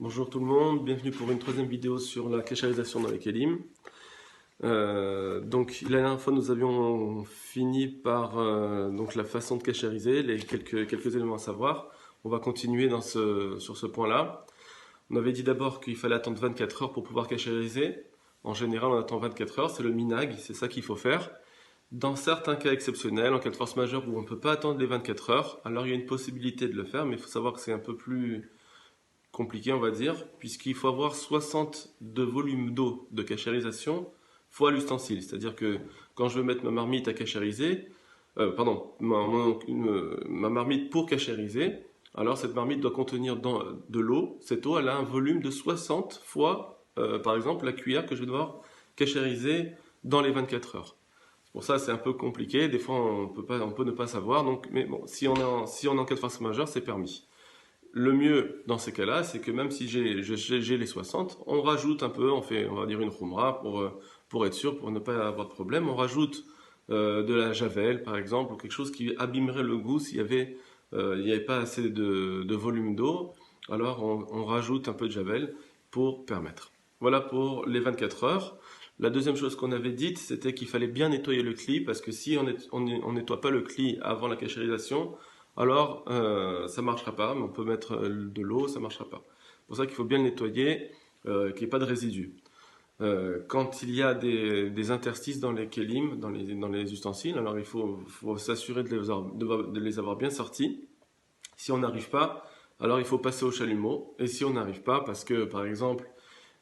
Bonjour tout le monde, bienvenue pour une troisième vidéo sur la cacherisation dans les kelim. Donc la dernière fois nous avions fini par donc la façon de cachériser, les quelques éléments à savoir. On va continuer sur ce point-là. On avait dit d'abord qu'il fallait attendre 24 heures pour pouvoir cachériser. En général on attend 24 heures, c'est le minag, c'est ça qu'il faut faire. Dans certains cas exceptionnels, en cas de force majeure où on ne peut pas attendre les 24 heures, alors il y a une possibilité de le faire, mais il faut savoir que c'est un peu plus compliqué, on va dire, puisqu'il faut avoir 60 de volume d'eau de cachérisation fois l'ustensile. C'est-à-dire que quand je veux mettre ma marmite à cachériser, ma marmite pour cachériser, alors cette marmite doit contenir de l'eau. Cette eau, elle a un volume de 60 fois, par exemple, la cuillère que je vais devoir cachériser dans les 24 heures. Pour ça, c'est un peu compliqué. Des fois, on peut ne pas savoir. Donc, mais bon, si on est en cas de force majeure, c'est permis. Le mieux dans ces cas-là, c'est que même si j'ai les 60, on rajoute un peu, on va dire une khumra pour être sûr, pour ne pas avoir de problème. On rajoute de la javel, par exemple, ou quelque chose qui abîmerait le goût s'il il n'y avait pas assez de volume d'eau. Alors on rajoute un peu de javel pour permettre. Voilà pour les 24 heures. La deuxième chose qu'on avait dite, c'était qu'il fallait bien nettoyer le cli, parce que si on nettoie pas le cli avant la cachérisation, alors ça ne marchera pas, mais on peut mettre de l'eau, ça ne marchera pas. C'est pour ça qu'il faut bien le nettoyer, qu'il n'y ait pas de résidus. Quand il y a des interstices dans les kelim, dans les ustensiles, alors il faut s'assurer de les avoir bien sortis. Si on n'arrive pas, alors il faut passer au chalumeau. Et si on n'arrive pas, parce que par exemple,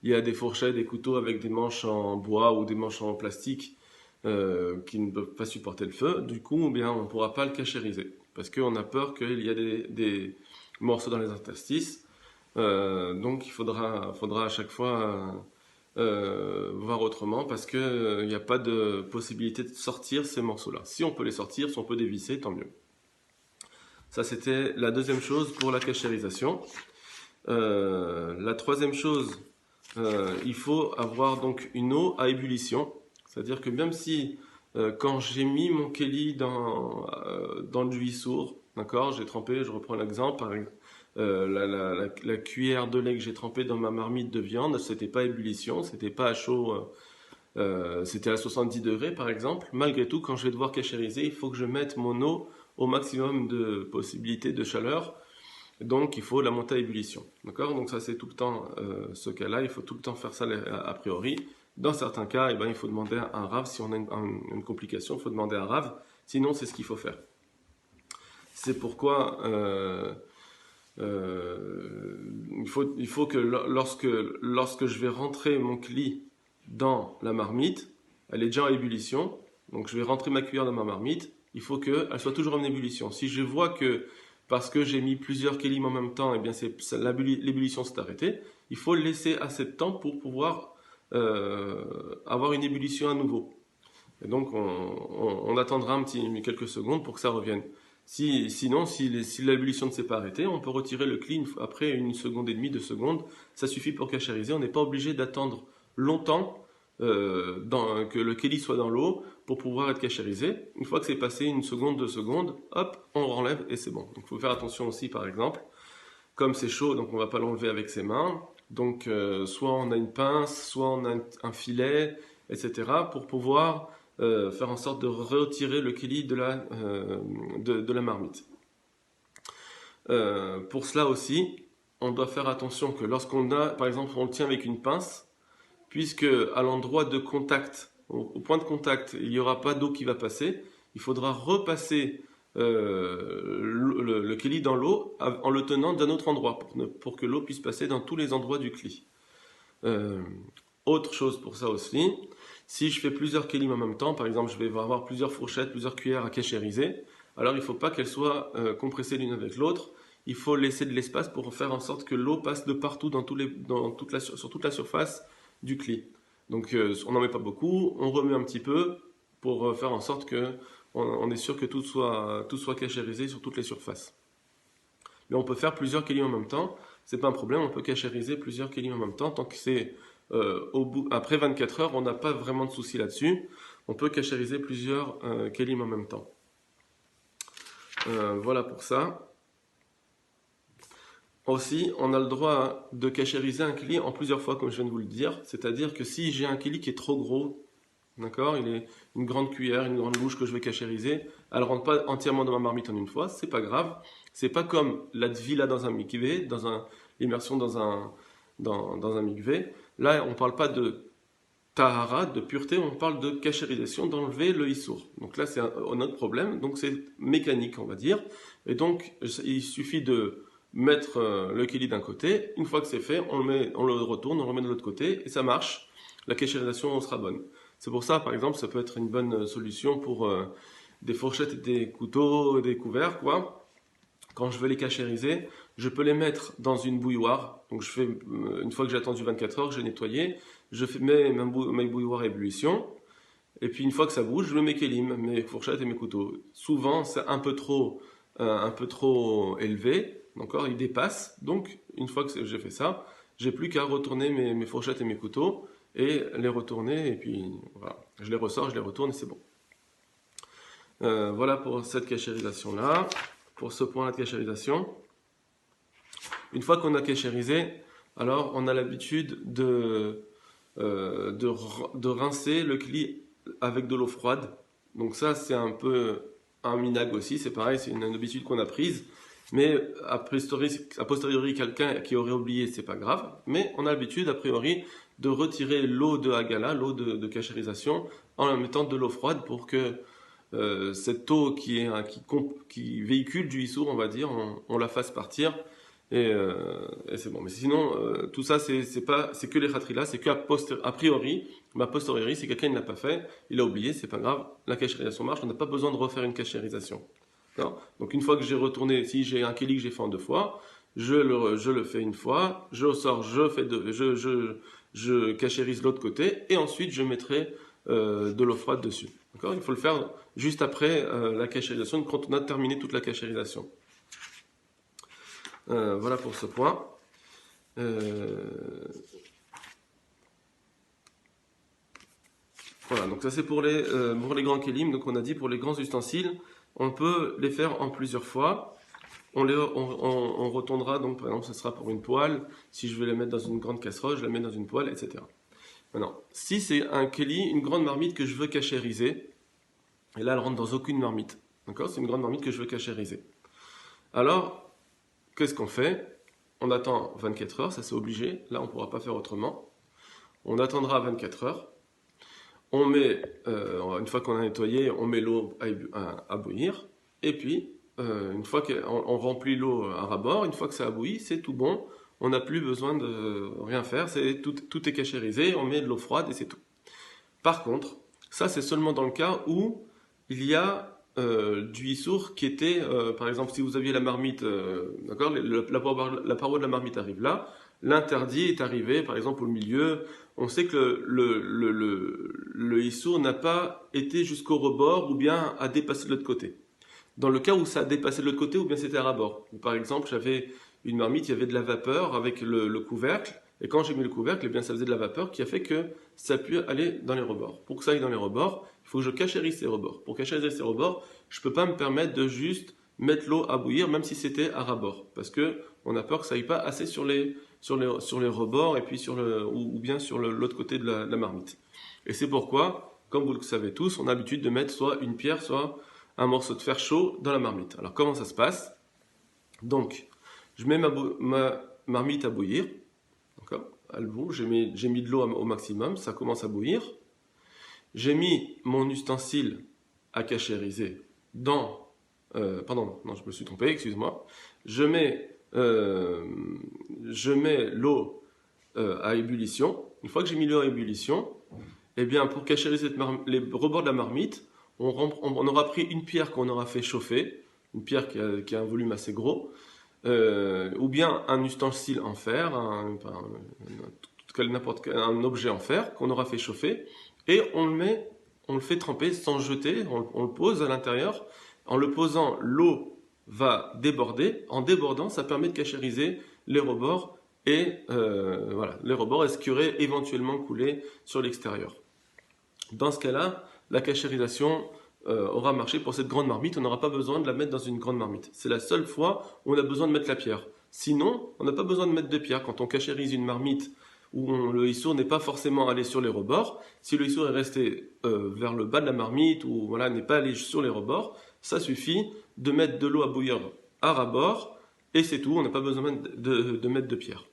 il y a des fourchettes, des couteaux avec des manches en bois ou des manches en plastique qui ne peuvent pas supporter le feu, du coup, eh bien, on ne pourra pas le cachériser. Parce qu'on a peur qu'il y ait des morceaux dans les interstices. Donc il faudra à chaque fois voir autrement parce qu'il n'y a pas de possibilité de sortir ces morceaux-là. Si on peut les sortir, si on peut dévisser, tant mieux. Ça, c'était la deuxième chose pour la cachérisation. La troisième chose, il faut avoir donc une eau à ébullition. C'est-à-dire que même si quand j'ai mis mon keli dans le jus sourd, d'accord, j'ai trempé, je reprends l'exemple, par exemple, la cuillère de lait que j'ai trempée dans ma marmite de viande, c'était pas ébullition, c'était pas à chaud, c'était à 70 degrés par exemple. Malgré tout, quand je vais devoir cachériser, il faut que je mette mon eau au maximum de possibilités de chaleur. Donc il faut la monter à ébullition. D'accord. Donc ça c'est tout le temps ce cas-là, il faut tout le temps faire ça a priori. Dans certains cas, eh ben, il faut demander à un rave, si on a une complication, il faut demander à un rave, sinon c'est ce qu'il faut faire. C'est pourquoi il faut que lorsque je vais rentrer mon cli dans la marmite, elle est déjà en ébullition, donc je vais rentrer ma cuillère dans ma marmite, il faut qu'elle soit toujours en ébullition. Si je vois que parce que j'ai mis plusieurs kelim en même temps, et bien l'ébullition s'est arrêtée, il faut laisser assez de temps pour pouvoir avoir une ébullition à nouveau. Et donc on attendra quelques secondes pour que ça revienne. Sinon, si l'ébullition ne s'est pas arrêtée, on peut retirer le clean après 1 seconde et demie, 2 secondes. Ça suffit pour cachériser. On n'est pas obligé d'attendre longtemps que le keli soit dans l'eau pour pouvoir être cachérisé. Une fois que c'est passé 1 seconde, 2 secondes, hop, on renlève et c'est bon. Donc il faut faire attention aussi, par exemple, comme c'est chaud, donc on ne va pas l'enlever avec ses mains. Donc soit on a une pince, soit on a un filet, etc. pour pouvoir faire en sorte de retirer le keli de la marmite. Pour cela aussi, on doit faire attention que lorsqu'on a, par exemple, on le tient avec une pince, puisque à l'endroit de contact, au point de contact, il n'y aura pas d'eau qui va passer, il faudra repasser le keli dans l'eau en le tenant d'un autre endroit pour que l'eau puisse passer dans tous les endroits du keli. Autre chose pour ça aussi, si je fais plusieurs kelim en même temps, par exemple je vais avoir plusieurs fourchettes, plusieurs cuillères à cachériser, alors il ne faut pas qu'elles soient compressées l'une avec l'autre, il faut laisser de l'espace pour faire en sorte que l'eau passe de partout sur toute la surface du cli. Donc on n'en met pas beaucoup, on remet un petit peu pour faire en sorte que on est sûr que tout soit cachérisé sur toutes les surfaces. Mais on peut faire plusieurs kelim en même temps, c'est pas un problème, on peut cachériser plusieurs kelim en même temps tant que c'est après 24 heures, on n'a pas vraiment de souci là-dessus. On peut cachériser plusieurs kelim en même temps. Voilà pour ça. Aussi, on a le droit de cachériser un kili en plusieurs fois, comme je viens de vous le dire. C'est-à-dire que si j'ai un kili qui est trop gros, d'accord, il est une grande cuillère, une grande louche que je vais cachériser, elle ne rentre pas entièrement dans ma marmite en une fois, c'est pas grave. C'est pas comme la tvila dans un mikvé, l'immersion dans un mikvé. Là, on ne parle pas de tahara, de pureté, on parle de cachérisation, d'enlever le issour. Donc là, c'est un autre problème, donc c'est mécanique, on va dire. Et donc, il suffit de mettre le kili d'un côté. Une fois que c'est fait, on le retourne, on le remet de l'autre côté, et ça marche. La cachérisation sera bonne. C'est pour ça, par exemple, ça peut être une bonne solution pour des fourchettes et des couteaux, des couverts, quoi. Quand je veux les cachériser, je peux les mettre dans une bouilloire. Donc je fais, une fois que j'ai attendu 24 heures, que j'ai nettoyé, mets mes bouilloires à ébullition. Et puis une fois que ça bouge, je mets mes kélim, mes fourchettes et mes couteaux. Souvent, c'est un peu trop élevé, d'accord, il dépasse. Donc une fois que j'ai fait ça, j'ai plus qu'à retourner mes fourchettes et mes couteaux et les retourner. Et puis voilà, je les ressors, je les retourne et c'est bon. Voilà pour cette cachérisation-là, pour ce point-là de cachérisation. Une fois qu'on a cachérisé, alors on a l'habitude de rincer le kli avec de l'eau froide. Donc ça, c'est un peu un minag aussi, c'est pareil, c'est une habitude qu'on a prise. Mais a posteriori, quelqu'un qui aurait oublié, c'est pas grave. Mais on a l'habitude, a priori, de retirer l'eau de Hagala, l'eau de cachérisation, en mettant de l'eau froide pour que cette eau qui véhicule du issour, on va dire, on la fasse partir. Et c'est bon. Mais sinon, tout ça, c'est que les khatrilas, c'est qu'a priori, ma posteriori, si quelqu'un ne l'a pas fait, il a oublié, c'est pas grave, la cachérisation marche, on n'a pas besoin de refaire une cachérisation. Donc une fois que j'ai retourné, si j'ai un keli que j'ai fait en 2 fois, je le fais une fois, je sors, je cachérise l'autre côté, et ensuite je mettrai de l'eau froide dessus. D'accord, il faut le faire juste après la cachérisation, quand on a terminé toute la cachérisation. Voilà pour ce point. Voilà, donc ça c'est pour les grands kelim. Donc on a dit pour les grands ustensiles, on peut les faire en plusieurs fois. On retournera, donc par exemple, ce sera pour une poêle. Si je veux les mettre dans une grande casserole, je la mets dans une poêle, etc. Maintenant, si c'est un keli, une grande marmite que je veux cachériser, et là elle rentre dans aucune marmite, d'accord? C'est une grande marmite que je veux cachériser. Alors, qu'est-ce qu'on fait? On attend 24 heures, ça c'est obligé, là on ne pourra pas faire autrement. On attendra 24 heures. On met, une fois qu'on a nettoyé, on met l'eau à bouillir. Et puis, une fois qu'on remplit l'eau à ras-bord, une fois que ça a bouilli, c'est tout bon. On n'a plus besoin de rien faire, tout est cachérisé, on met de l'eau froide et c'est tout. Par contre, ça c'est seulement dans le cas où il y a du issour qui était, par exemple, si vous aviez la marmite, d'accord, la paroi de la marmite arrive là, l'interdit est arrivé, par exemple, au milieu. On sait que le issour n'a pas été jusqu'au rebord ou bien a dépassé de l'autre côté. Dans le cas où ça a dépassé de l'autre côté ou bien c'était à ras-bord. Par exemple, j'avais une marmite, il y avait de la vapeur avec le couvercle, et quand j'ai mis le couvercle, eh bien, ça faisait de la vapeur qui a fait que ça a pu aller dans les rebords. Pour que ça aille dans les rebords, il faut que je cachérise ces rebords. Pour cachériser ces rebords, je ne peux pas me permettre de juste mettre l'eau à bouillir, même si c'était à ras-bord, parce que on a peur que ça aille pas assez sur les rebords et puis ou bien sur l'autre côté de la marmite. Et c'est pourquoi, comme vous le savez tous, on a l'habitude de mettre soit une pierre, soit un morceau de fer chaud dans la marmite. Alors comment ça se passe? Donc, je mets ma marmite à bouillir. Elle bouge, j'ai mis de l'eau au maximum, ça commence à bouillir. J'ai mis mon ustensile à cachériser pardon, non, je me suis trompé, excuse-moi. Je mets l'eau à ébullition. Une fois que j'ai mis l'eau à ébullition, eh bien, pour cachériser les rebords de la marmite, on aura pris une pierre qu'on aura fait chauffer, une pierre qui a un volume assez gros, ou bien un ustensile en fer, n'importe quel un objet en fer qu'on aura fait chauffer, et on le fait tremper sans jeter, on le pose à l'intérieur. En le posant, l'eau va déborder. En débordant, ça permet de cachériser les rebords et voilà, les rebords est-ce qui auraient éventuellement coulé sur l'extérieur. Dans ce cas-là, la cachérisation aura marché pour cette grande marmite. On n'aura pas besoin de la mettre dans une grande marmite. C'est la seule fois où on a besoin de mettre la pierre. Sinon, on n'a pas besoin de mettre de pierre. Quand on cachérise une marmite où le issour n'est pas forcément allé sur les rebords, si le issour est resté vers le bas de la marmite ou voilà, n'est pas allé sur les rebords, ça suffit de mettre de l'eau à bouillir à ras-bord et c'est tout, on n'a pas besoin de mettre de pierre.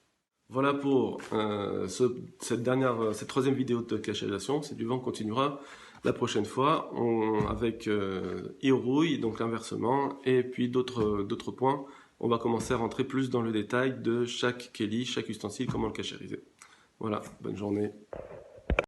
Voilà pour cette troisième vidéo de cachérisation. C'est du vent continuera la prochaine fois avec Irouille, donc l'inversement, et puis d'autres points. On va commencer à rentrer plus dans le détail de chaque Kelly, chaque ustensile, comment le cachériser. Voilà, bonne journée.